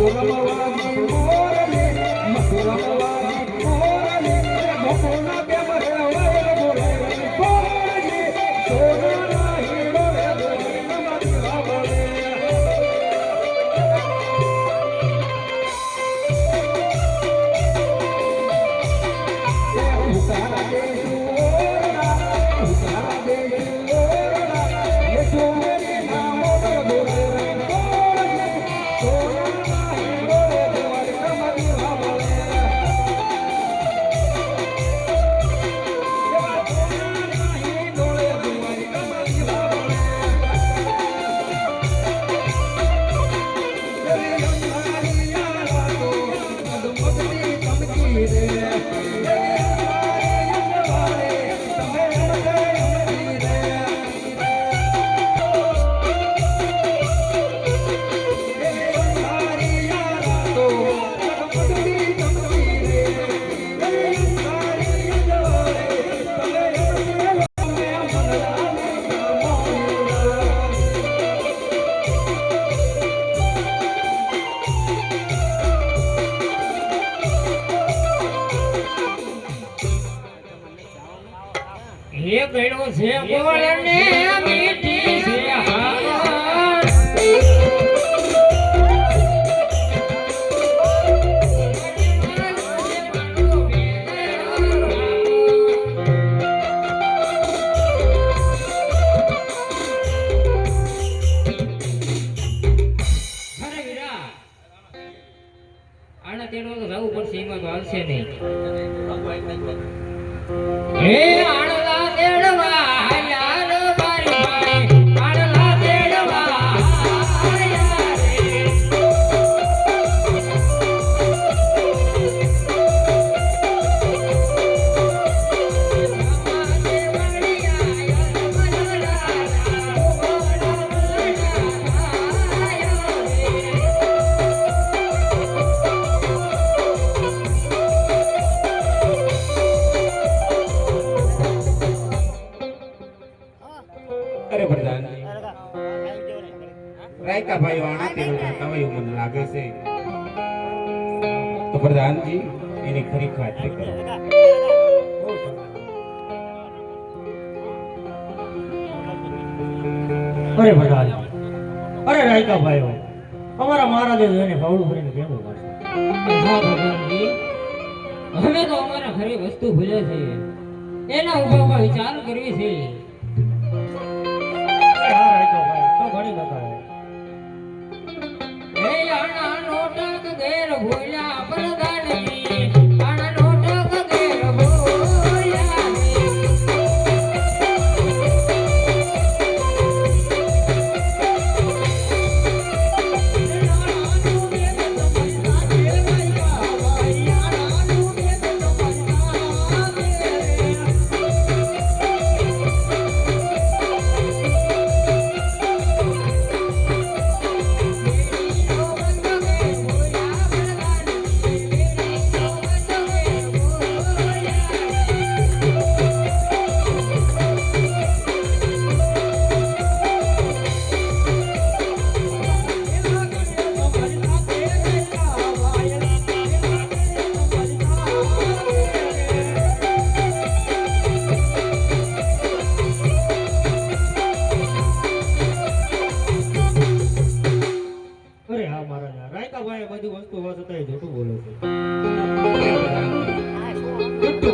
એ ગળો છે બોલને મીઠી છે હાર અરે વીરા આના તેડો તો જવું પડશે એમાં તો હાલશે નહીં હે આણલા દેડવા યાર મારી ભાઈ આણલા દેડવા અરે પ્રધાનજી રાયકા ભાઈ વાણા તેનો તમે મને લાગે છે તો પ્રધાનજી એની ખરી ખાતરી કરો. અરે પ્રધાન અરે રાયકા ભાઈઓ અમારા મહારાજે એને ભાવડું ભરીને કેવું પડશે. હા ભગવાનજી હવે તો અમારા ઘરે વસ્તુ ભૂલે છે એના ઉભામાં વિચાર કરવી છે. ઘણી બતાવો હે આના નોટક ઘેર ભૂલ્યા પ્રધાનજી આના નોટક ઘેર ભૂલ્યા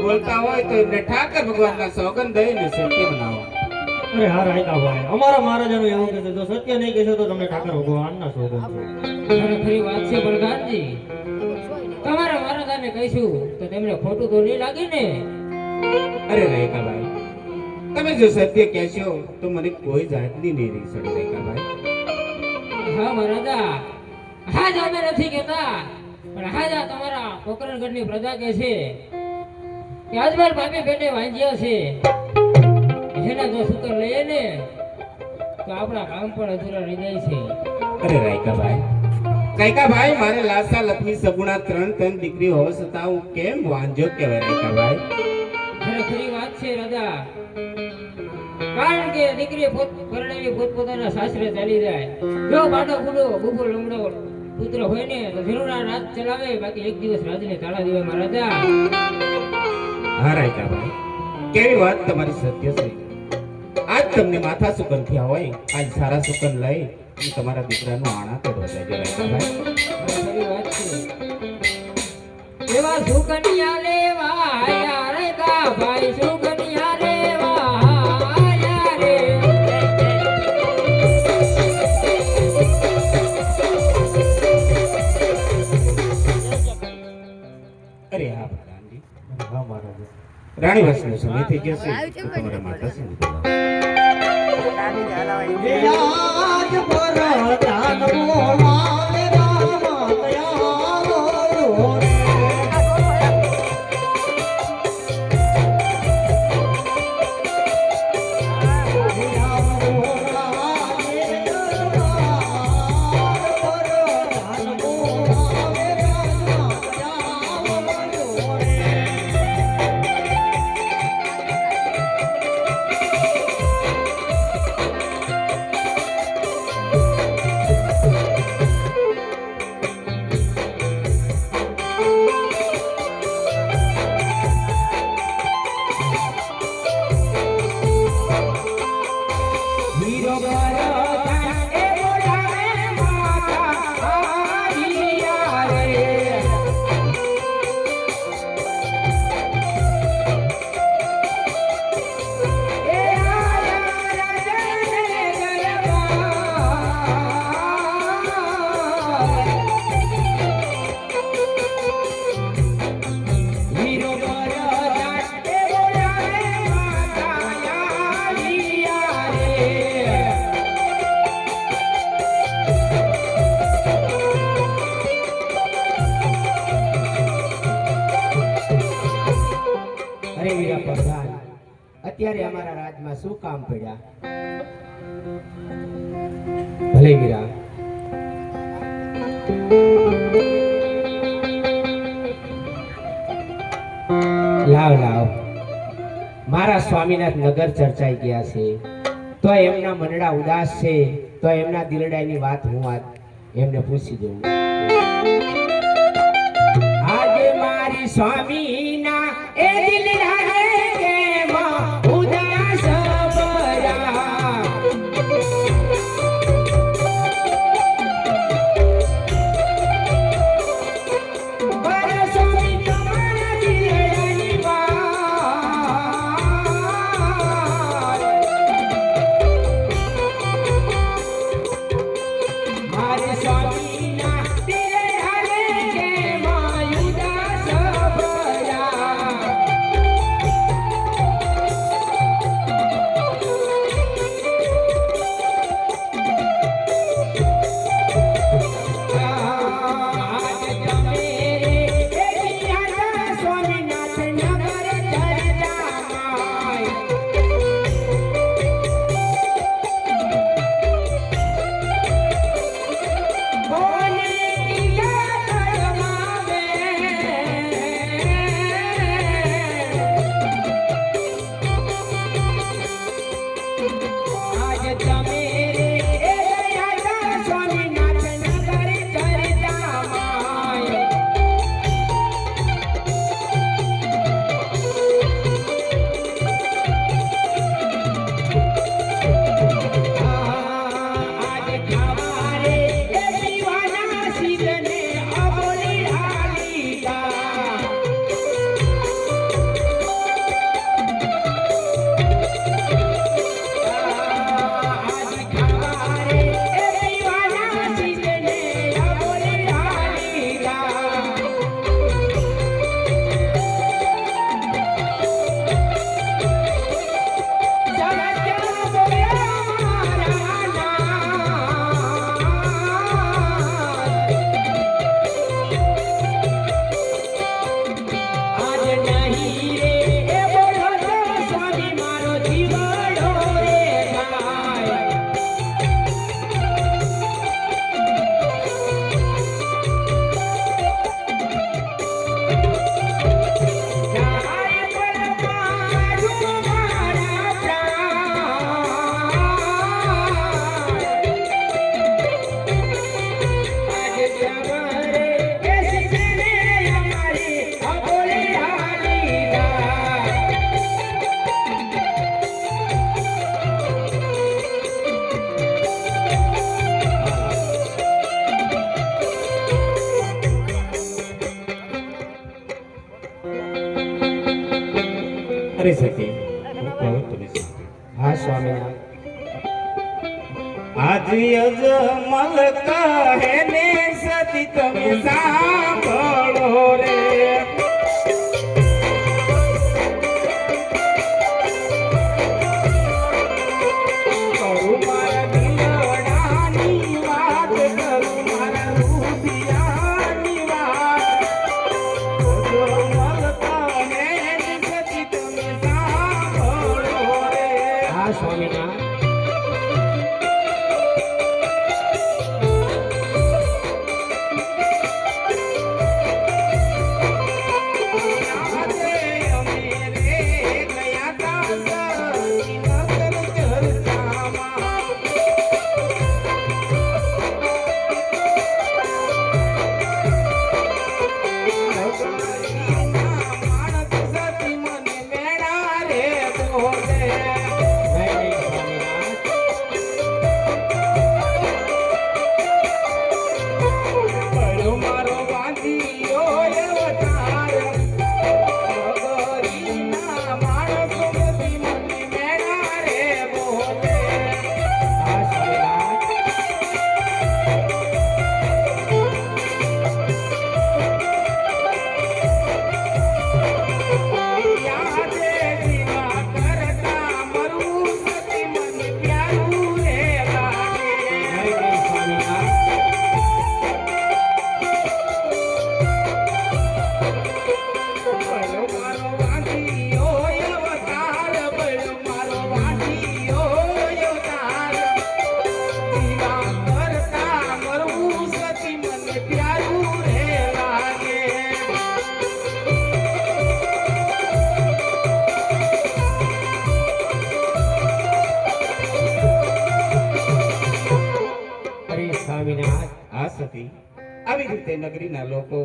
બોલતા હોય તો એમને ઠાકર ભગવાનના સોગંદ દઈને સત્ય બનાવો. અરે હા રાયકા ભાઈ અમારા મહારાજાનું એવું કહે છે જો સત્ય નહીં કહેશો તો તમને ઠાકર ભગવાનના સોગંદ છે. ખરી વાત છે પ્રધાનજી તમારા મહારાજાને કહીશું તો તેમને ખોટું તો નહીં લાગે ને. અરે રાયકા ભાઈ તમે જો સત્ય કહેશો તો મને કોઈ જાતની નહીં રહી શકે રાયકા ભાઈ. હા મહારાજા હાજ અમે નથી કહેતા પણ હાજા તમારા પોકરણગઢની પ્રજા કહે છે કે આજમાર ભાભી બેટે વાંજ્યા છે જેના જો સૂત્ર લઈએ ને તો આપણા કામ પણ અધૂરા રહી જાય છે. અરે રાયકા ભાઈ મારે લાસા લક્ષ્મી સગુણા 3 દીકરી હોવા છતાં હું કેમ વાંજો કહેવાય રાયકા ભાઈ. ખરી વાત છે રાજા કારણ કે દીકરી પરણેલી પોતપોતાના સાસરે ચાલી જાય જો બાટો ખુલ્લો બુબો લમડો પુત્ર હોય ને તો જરૂર આ રાજ ચલાવે, બાકી એક દિવસ રાજને તાળા દેવા મહારાજા. હા રાયકાભાઈ, કેવી વાત તમારી સત્ય છે. આજ તમને માથા સુકન થયા હોય, આજ સારા સુકન લઈ અને તમારા દીકરાનું આણા કરવા જજો રાયકાભાઈ. ખરી વાત છે. એવા સુકન્યા લેવા યાર કા ભાઈ, સુકન્યા લેવા યારે. અરે હા પ્રધાનજી, હા મહારાજ. રાણી વાસનો સમય થઈ ગયો છે તો તમારા માતા છે યાદ પર દાન મોહાલે રામ તયારો રે. અરે વીરા પ્રધાન, અત્યારે અમારા રાજમાં શું કામ પડ્યા? ભલે વીરા, લાવ લાવ. મારા સ્વામીનાથ નગર ચર્ચાઈ ગયા છે, તો એમના મનડા ઉદાસ છે, તો એમના દિલડાની વાત હું આજ એમને પૂછી દઉં. આજે મારી સ્વામીના એ દિલડા હે કેમ ઉદાસ ભર્યા. મારા સ્વામી તમારા દિલડાની વાત. મારે સ્વામીના દિલડા હે કેમ ઉદાસ ભર્યા. અરે સતી હું કહું તમે સાંભળો. હા સ્વામિનાથ. આજ અજમલ કહે ને સતી તમે સાંભળો રે કરું મારા દિલડાની વાત, કરું મારા રુધિયાની વાત. અજમલ કહે ને સતી તમે સાંભળો રે. હા સ્વામિનાથ. નહીં, નહીં સ્વામિનાથ. હા સ્વામિનાથ. નહીં, નહીં સ્વામિનાથ. અરે સ્વામિનાથ. આ સતી આવી રીતે નગરીના લોકો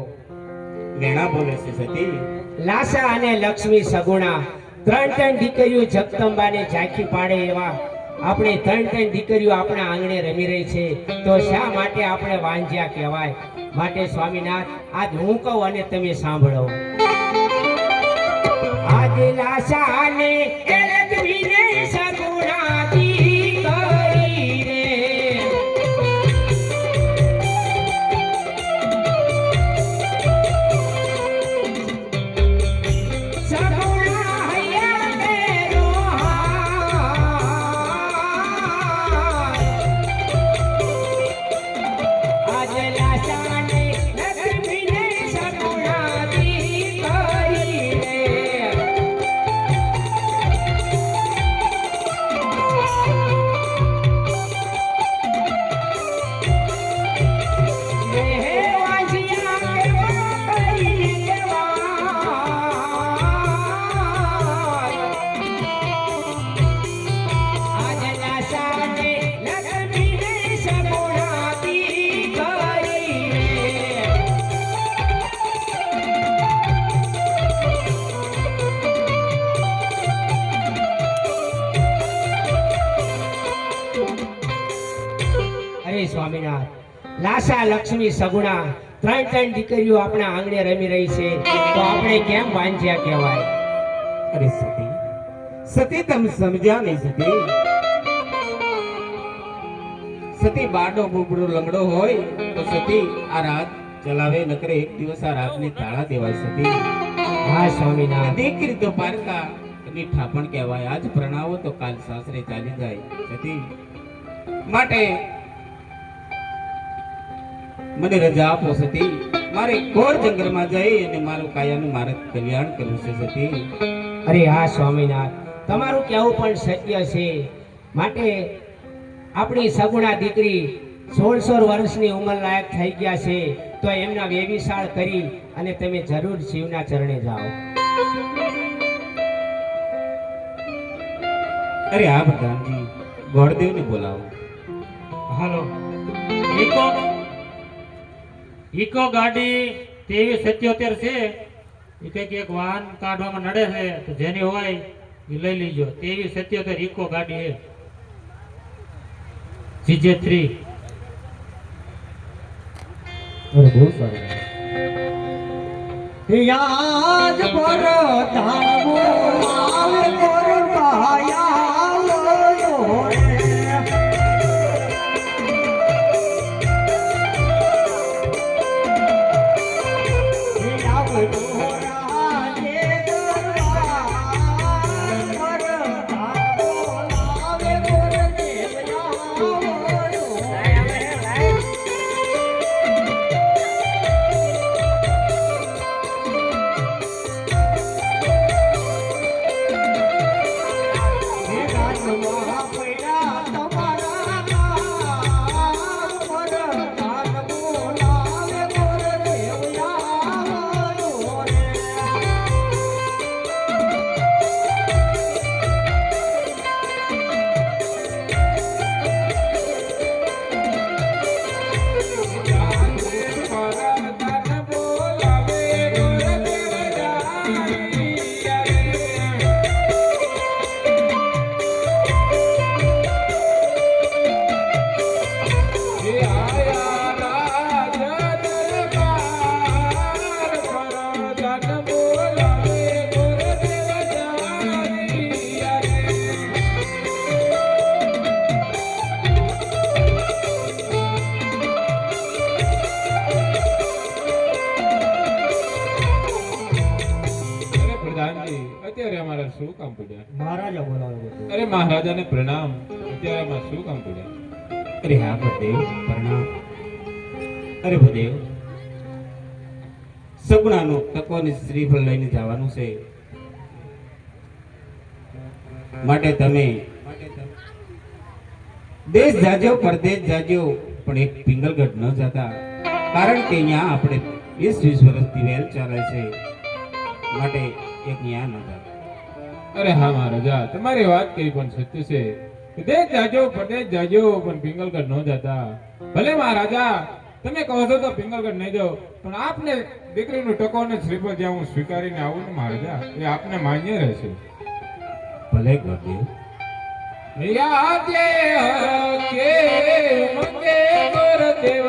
વેણા બોલે છે સતી. લાસા અને લક્ષ્મી સગુણા ત્રણ દીકરીઓ જગદંબાને ઝાંખી પાડે એવા આપણે ત્રણ દીકરીઓ આપણા આંગણે રમી રહી છે, તો શા માટે આપણે વાંજ્યા કહેવાય? માટે સ્વામિનાથ આજ હું કહું અને તમે સાંભળો. આજે લાસા અને લક્ષ્મીને સગુણા દીકરી રે. સગુણા હૈયા તેરો હાથ. આજે લાસા ને લક્ષ્મીને સગુણા દીકરી રે. અરે સ્વામિનાથ, લાસા લક્ષ્મી સગુણા ત્રણ દીકરીઓ આપણા આંગણે રમી રહી છે, તો આપણે કેમ વાંજ્યા કહેવાય? અરે સતી સતી તમે સમજ્યા નહીં સતી. સતી બાડો બુબડો લંગડો હોય તો સતી આ રાત ચલાવે, નકરે એક દિવસ આ રાતને તાળા દેવાય સતી. હા સ્વામિનાથ. દીકરી તો પારકા ની ઠાપણ કહેવાય. આજ પ્રણાવો તો કાલ સાસરે ચાલી જાય સતી. માટે મને રજા આપો સતી. મારે ઘોર જંગલમાં જઈ અને મારું કાયાનું મારે કલ્યાણ કરવું છે સતી. અરે હા સ્વામિનાથ, તમારું કહેવું પણ સત્ય છે. માટે આપણી સગુણા દીકરી 16 વર્ષની ઉંમર લાયક થઈ ગયા છે, તો એમના વેવિશાળ કરી અને તમે જરૂર શિવના ચરણે જાઓ. અરે હા પ્રધાનજી, ગોળદેવને બોલાવો. હાલો. ઇકો ગાડી 2377 છે. એ કંઈક એક વાહન કાઢવામાં નડે છે, તો જેની હોય એ લઈ લીજો. 2377 ઇકો ગાડી છે, CJ3. અરે બહુ સારું. યાદ પર ધામો આવે પર પાયા લો રે અત્યારે અમારા શું કામ પડ્યા? મહારાજા બોલાવે અરે મહારાજાને પ્રણામ. અત્યારે અમારા શું કામ પડ્યા? અરે હા ભદેવ પ્રણામ. અરે ભદેવ સગુણાનું તકોની શ્રીફળ લઈને જવાનું છે, માટે તમે દેશ જાજો પરદેશ જાજો પણ એક પિંગલગઢ ન જતા, કારણ કે અહીંયા આપણે 20 વર્ષથી વેલ ચાલે છે, માટે એક ન્યા ન જતા. અરે હા મહારાજા, તમારી વાત કઈ પણ સત્ય છે. દેશ જાજો પરદેશ જાજો પણ પિંગલગઢ ન જતા. ભલે મહારાજા તમે કહો છો તો પિંગલગઢ નહીં જાઓ, પણ આપને દીકરીનું ટકો અને શ્રીફળ જ્યાં હું સ્વીકારીને આવું ને મહારાજા, એ આપને માન્ય રહેશે. ભલે ગુરુદેવ. યાદે હકે મંગે ગુરુદેવ